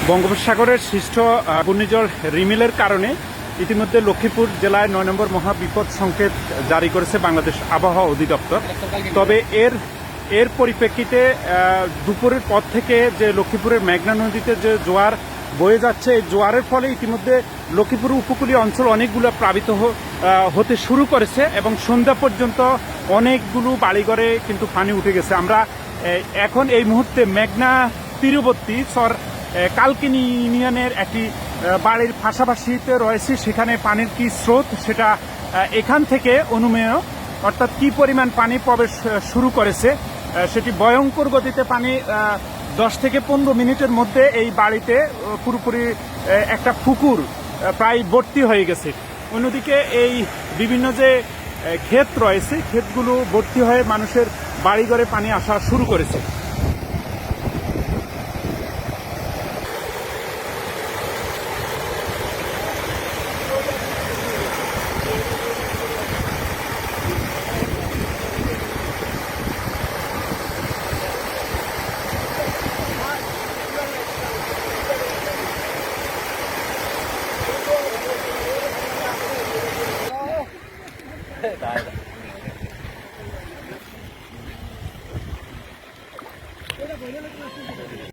বঙ্গোপসাগরের সৃষ্ট ঘূর্ণিঝড় রিমিলের কারণে ইতিমধ্যে লক্ষ্মীপুর জেলায় ৯ নম্বর মহাবিপদ সংকেত জারি করেছে বাংলাদেশ আবহাওয়া অধিদপ্তর। তবে এর পরিপ্রেক্ষিতে দুপুরের পর থেকে যে লক্ষ্মীপুরের মেঘনা নদীতে যে জোয়ার বয়ে যাচ্ছে, এই জোয়ারের ফলে ইতিমধ্যে লক্ষ্মীপুর উপকূলীয় অঞ্চল অনেকগুলো প্লাবিত হতে শুরু করেছে এবং সন্ধ্যা পর্যন্ত অনেকগুলো বাড়িঘরে কিন্তু পানি উঠে গেছে। আমরা এখন এই মুহূর্তে মেঘনা তীরবর্তী কালকিনি ইউনিয়নের একটি বাড়ির পাশাপাশিতে রয়েছে। সেখানে পানির কি স্রোত সেটা এখান থেকে অনুমেয়, অর্থাৎ কি পরিমাণ পানি প্রবেশ শুরু করেছে সেটি ভয়ঙ্কর গতিতে পানি 10 থেকে 15 মিনিটের মধ্যে এই বাড়িতে পুরোপুরি একটা পুকুর প্রায় ভর্তি হয়ে গেছে। অন্যদিকে এই বিভিন্ন যে ক্ষেত রয়েছে, ক্ষেতগুলো ভর্তি হয়ে মানুষের বাড়িঘরে পানি আসা শুরু করেছে।